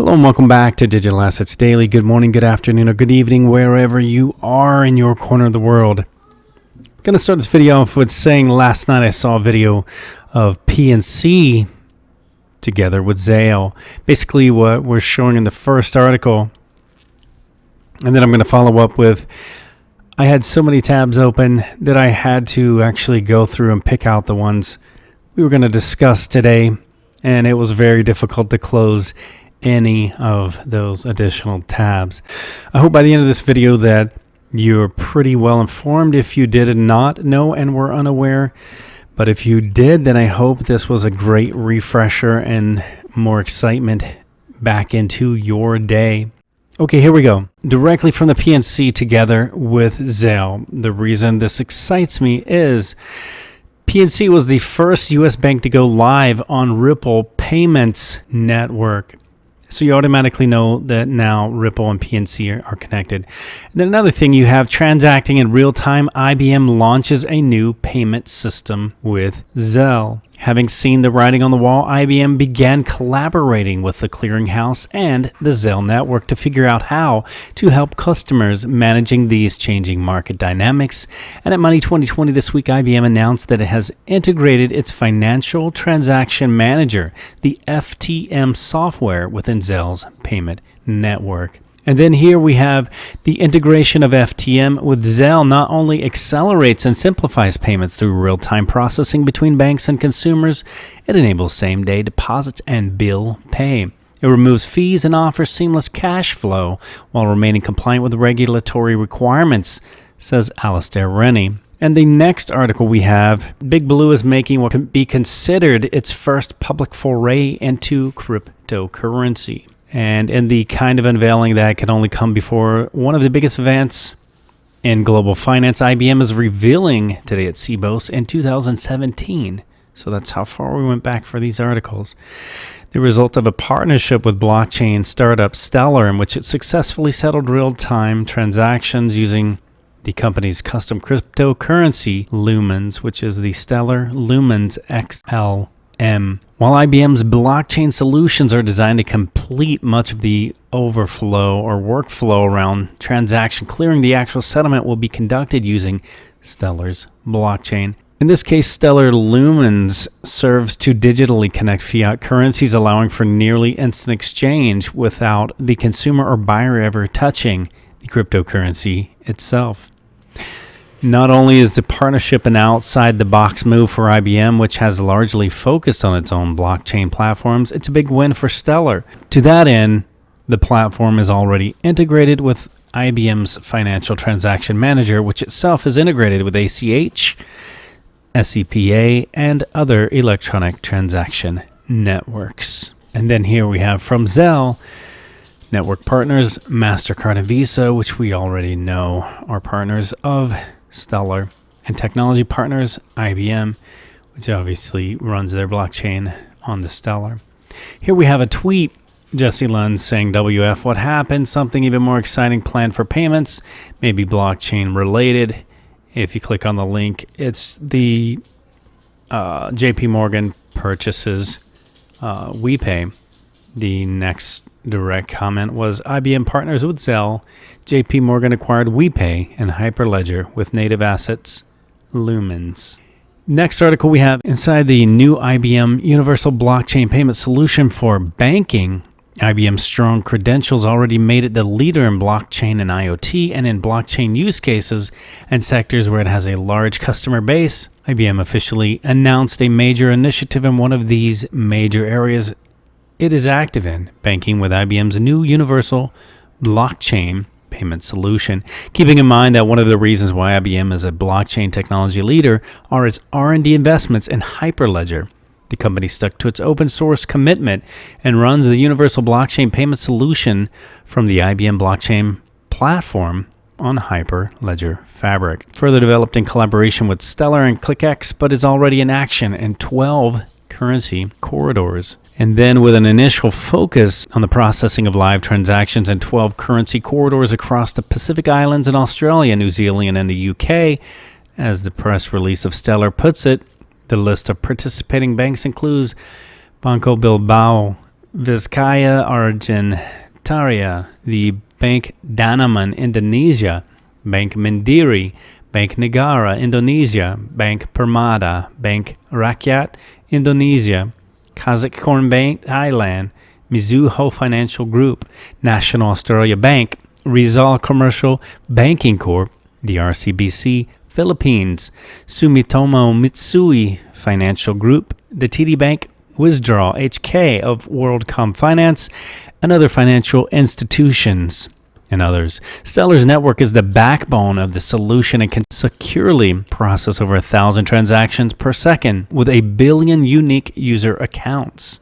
Hello and welcome back to Digital Assets Daily. Good morning, good afternoon, or good evening, wherever you are in your corner of the world. I'm going to start this video off with saying last night I saw a video of PNC together with ZELLE. Basically what we're showing in the first article. And then I'm going to follow up with, I had so many tabs open that I had to actually go through and pick out the ones we were going to discuss today. And it was very difficult to close any of those additional tabs. I hope by the end of this video that you're pretty well informed if you did not know and were unaware. But if you did, then I hope this was a great refresher and more excitement back into your day. Okay, here we go. Directly from the PNC together with ZELLE. The reason this excites me is PNC was the first U.S. bank to go live on Ripple Payments Network. So you automatically know that now Ripple and PNC are connected. And then another thing, you have transacting in real time. IBM launches a new payment system with ZELLE. Having seen the writing on the wall, IBM began collaborating with the clearinghouse and the ZELLE network to figure out how to help customers managing these changing market dynamics. And at Money 2020 this week, IBM announced that it has integrated its Financial Transaction Manager, the FTM software, within ZELLE's payment network. And then here we have the integration of FTM with ZELLE not only accelerates and simplifies payments through real-time processing between banks and consumers, it enables same-day deposits and bill pay. It removes fees and offers seamless cash flow while remaining compliant with regulatory requirements, says Alistair Rennie. And the next article we have, Big Blue is making what can be considered its first public foray into cryptocurrency. And in the kind of unveiling that can only come before one of the biggest events in global finance, IBM is revealing today at CBOS in 2017. So that's how far we went back for these articles. The result of a partnership with blockchain startup Stellar, in which it successfully settled real-time transactions using the company's custom cryptocurrency Lumens, which is the Stellar Lumens XLM. While IBM's blockchain solutions are designed to complete much of the overflow or workflow around transaction clearing, the actual settlement will be conducted using Stellar's blockchain. In this case, Stellar Lumens serves to digitally connect fiat currencies, allowing for nearly instant exchange without the consumer or buyer ever touching the cryptocurrency itself. Not only is the partnership an outside-the-box move for IBM, which has largely focused on its own blockchain platforms, it's a big win for Stellar. To that end, the platform is already integrated with IBM's Financial Transaction Manager, which itself is integrated with ACH, SEPA, and other electronic transaction networks. And then here we have from ZELLE, network partners, MasterCard and Visa, which we already know are partners of Stellar, and technology partners, IBM, which obviously runs their blockchain on the Stellar. Here we have a tweet, Jesse Lund saying, WF, what happened? Something even more exciting planned for payments, maybe blockchain related. If you click on the link, it's the JP Morgan purchases WePay. The next direct comment was IBM partners with ZELLE. JP Morgan acquired WePay and Hyperledger with native assets Lumens. Next article we have inside the new IBM Universal Blockchain Payment Solution for banking. IBM's strong credentials already made it the leader in blockchain and IoT and in blockchain use cases and sectors where it has a large customer base. IBM officially announced a major initiative in one of these major areas it is active in, banking, with IBM's new Universal Blockchain Payment Solution. Keeping in mind that one of the reasons why IBM is a blockchain technology leader are its R&D investments in Hyperledger. The company stuck to its open source commitment and runs the Universal Blockchain Payment Solution from the IBM blockchain platform on Hyperledger Fabric. Further developed in collaboration with Stellar and ClickX, but is already in action in 12 currency corridors. And then with an initial focus on the processing of live transactions in 12 currency corridors across the Pacific Islands in Australia, New Zealand, and the UK, as the press release of Stellar puts it, the list of participating banks includes Banco Bilbao, Vizcaya Argentaria, the Bank Danamon Indonesia, Bank Mandiri, Bank Negara Indonesia, Bank Permata, Bank Rakyat Indonesia, Kazakh Bank Thailand, Mizuho Financial Group, National Australia Bank, Rizal Commercial Banking Corp, the RCBC Philippines, Sumitomo Mitsui Financial Group, the TD Bank Withdrawal HK of WorldCom Finance, and other financial institutions, and others. Stellar's network is the backbone of the solution and can securely process over 1,000 transactions per second with 1 billion unique user accounts.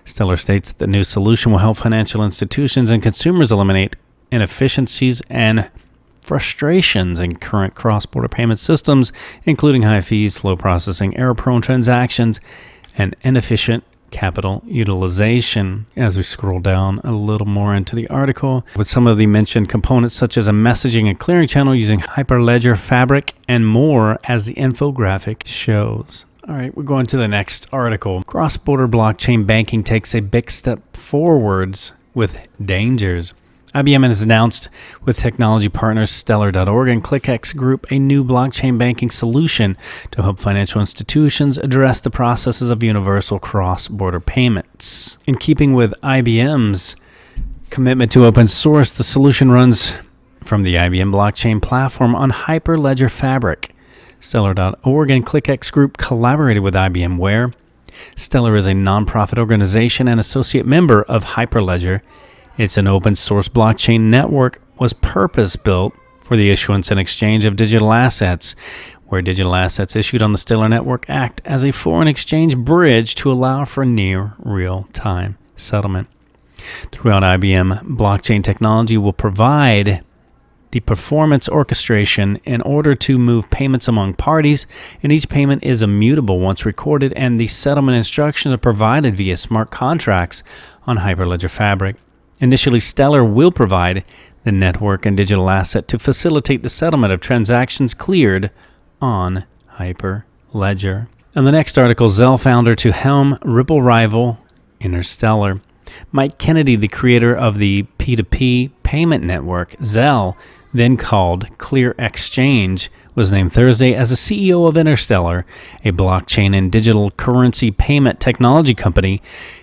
Stellar states that the new solution will help financial institutions and consumers eliminate inefficiencies and frustrations in current cross-border payment systems, including high fees, slow processing, error-prone transactions, and inefficient capital utilization. As we scroll down a little more into the article, with some of the mentioned components such as a messaging and clearing channel using Hyperledger Fabric and more, as the infographic shows. All right, we're going to the next article. Cross-border blockchain banking takes a big step forwards with dangers. IBM has announced with technology partners Stellar.org and ClickX Group a new blockchain banking solution to help financial institutions address the processes of universal cross-border payments. In keeping with IBM's commitment to open source, the solution runs from the IBM blockchain platform on Hyperledger Fabric. Stellar.org and ClickX Group collaborated with IBM, where Stellar is a nonprofit organization and associate member of Hyperledger. It's an open source blockchain network, was purpose-built for the issuance and exchange of digital assets, where digital assets issued on the Stellar network act as a foreign exchange bridge to allow for near real-time settlement. Throughout IBM, blockchain technology will provide the performance orchestration in order to move payments among parties, and each payment is immutable once recorded, and the settlement instructions are provided via smart contracts on Hyperledger Fabric. Initially, Stellar will provide the network and digital asset to facilitate the settlement of transactions cleared on Hyperledger. And the next article, ZELLE founder to helm Ripple rival Interstellar. Mike Kennedy, the creator of the P2P payment network ZELLE, then called Clear Exchange, was named Thursday as the CEO of Interstellar, a blockchain and digital currency payment technology company.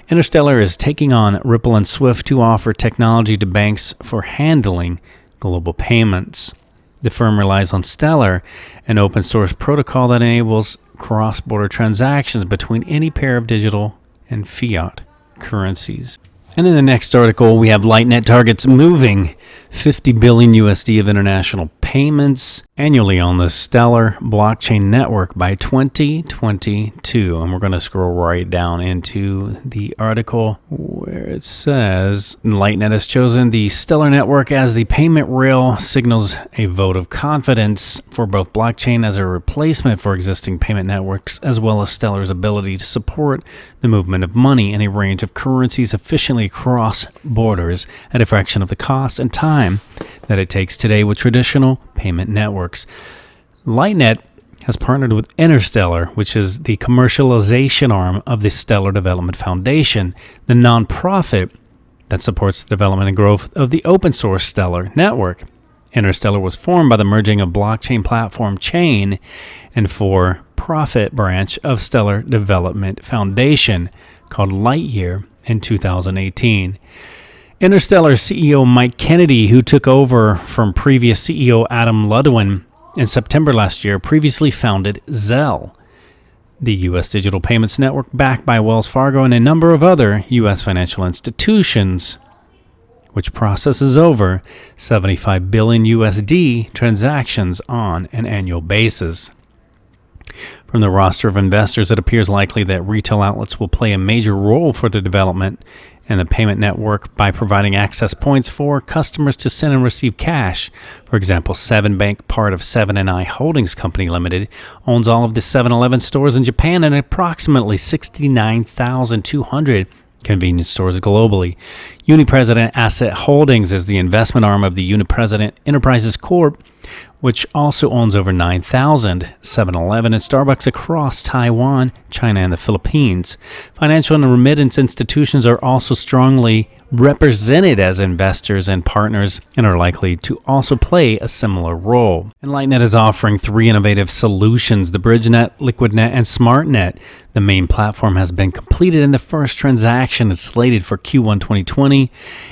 Interstellar is taking on Ripple and Swift to offer technology to banks for handling global payments. The firm relies on Stellar, an open source protocol that enables cross-border transactions between any pair of digital and fiat currencies. And in the next article, we have LightNet targets moving 50 billion USD of international payments annually on the Stellar blockchain network by 2022. And we're going to scroll right down into the article where it says LightNet has chosen the Stellar network as the payment rail, signals a vote of confidence for both blockchain as a replacement for existing payment networks, as well as Stellar's ability to support the movement of money in a range of currencies efficiently across borders at a fraction of the cost and time that it takes today with traditional payment networks. LightNet has partnered with Interstellar, which is the commercialization arm of the Stellar Development Foundation, the nonprofit that supports the development and growth of the open source Stellar network. Interstellar was formed by the merging of blockchain platform Chain and for-profit branch of Stellar Development Foundation called Lightyear in 2018. Interstellar CEO Mike Kennedy, who took over from previous CEO Adam Ludwin in September last year, previously founded ZELLE, the U.S. digital payments network backed by Wells Fargo and a number of other U.S. financial institutions, which processes over 75 billion USD transactions on an annual basis. From the roster of investors, it appears likely that retail outlets will play a major role for the development and the payment network by providing access points for customers to send and receive cash. For example, 7bank, part of 7&I Holdings Company Limited, owns all of the 7-Eleven stores in Japan and approximately 69,200 convenience stores globally. Uni-President Asset Holdings is the investment arm of the Uni-President Enterprises Corp., which also owns over 9,000 7-Eleven and Starbucks across Taiwan, China, and the Philippines. Financial and remittance institutions are also strongly represented as investors and partners and are likely to also play a similar role. And LightNet is offering 3 innovative solutions: the BridgeNet, LiquidNet, and SmartNet. The main platform has been completed and the first transaction is slated for Q1 2020.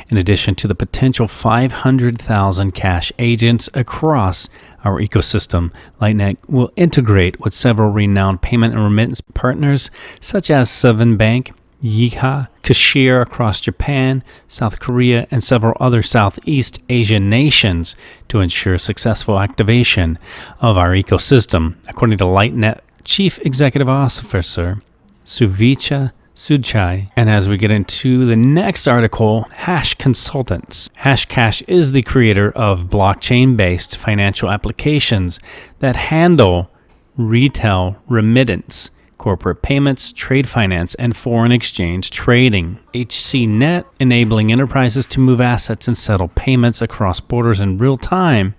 In addition to the potential 500,000 cash agents across our ecosystem, LightNet will integrate with several renowned payment and remittance partners such as Seven Bank, Yiha, Cashier across Japan, South Korea, and several other Southeast Asian nations to ensure successful activation of our ecosystem, according to LightNet Chief Executive Officer Suvicha Sudchai. And as we get into the next article, Hash Consultants. Hashcash is the creator of blockchain-based financial applications that handle retail remittance, corporate payments, trade finance, and foreign exchange trading. HCNet, enabling enterprises to move assets and settle payments across borders in real time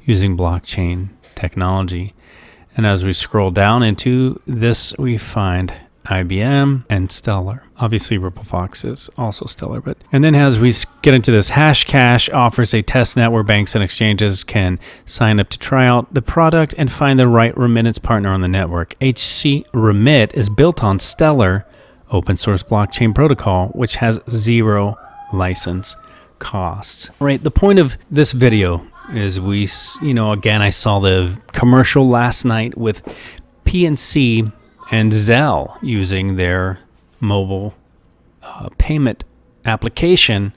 using blockchain technology. And as we scroll down into this, we find IBM and Stellar. Obviously, RippleFox is also Stellar. And then as we get into this, Hashcash offers a test net where banks and exchanges can sign up to try out the product and find the right remittance partner on the network. HC Remit is built on Stellar open source blockchain protocol, which has 0 license costs. Right. The point of this video is again, I saw the commercial last night with PNC and ZELLE using their mobile payment application,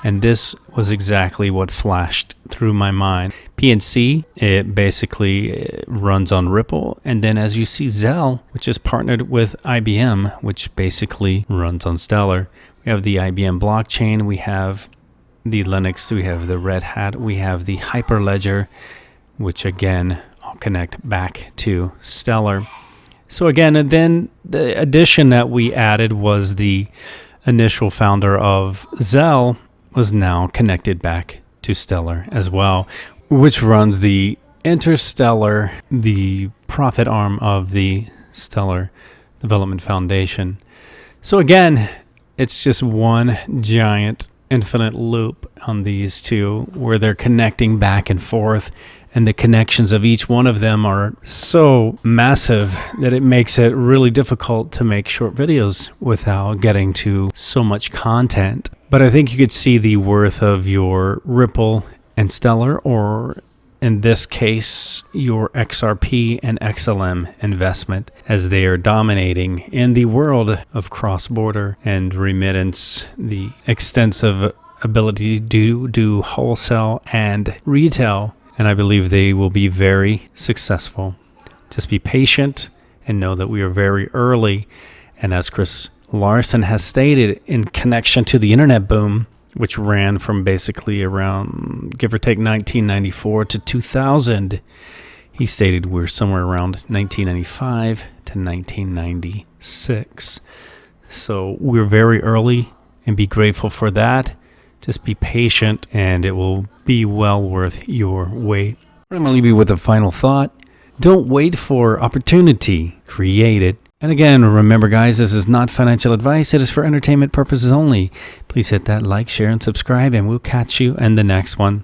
and this was exactly what flashed through my mind. PNC, it basically runs on Ripple, and then as you see, ZELLE, which is partnered with IBM, which basically runs on Stellar. We have the IBM blockchain, we have the Linux, we have the Red Hat, we have the Hyperledger, which again, I'll connect back to Stellar. So again, and then the addition that we added was the initial founder of ZELLE was now connected back to Stellar as well, which runs the Interstellar, the profit arm of the Stellar Development Foundation. So again, it's just one giant infinite loop on these two where they're connecting back and forth, and the connections of each one of them are so massive that it makes it really difficult to make short videos without getting to so much content. But I think you could see the worth of your Ripple and Stellar, or in this case, your XRP and XLM investment, as they are dominating in the world of cross-border and remittance, the extensive ability to do wholesale and retail. And I believe they will be very successful. Just be patient and know that we are very early. And as Chris Larson has stated, in connection to the internet boom, which ran from basically around, give or take, 1994 to 2000, he stated we're somewhere around 1995 to 1996. So we're very early, and be grateful for that. Just be patient, and it will be well worth your wait. I'm going to leave you with a final thought. Don't wait for opportunity. Create it. And again, remember, guys, this is not financial advice. It is for entertainment purposes only. Please hit that like, share, and subscribe, and we'll catch you in the next one.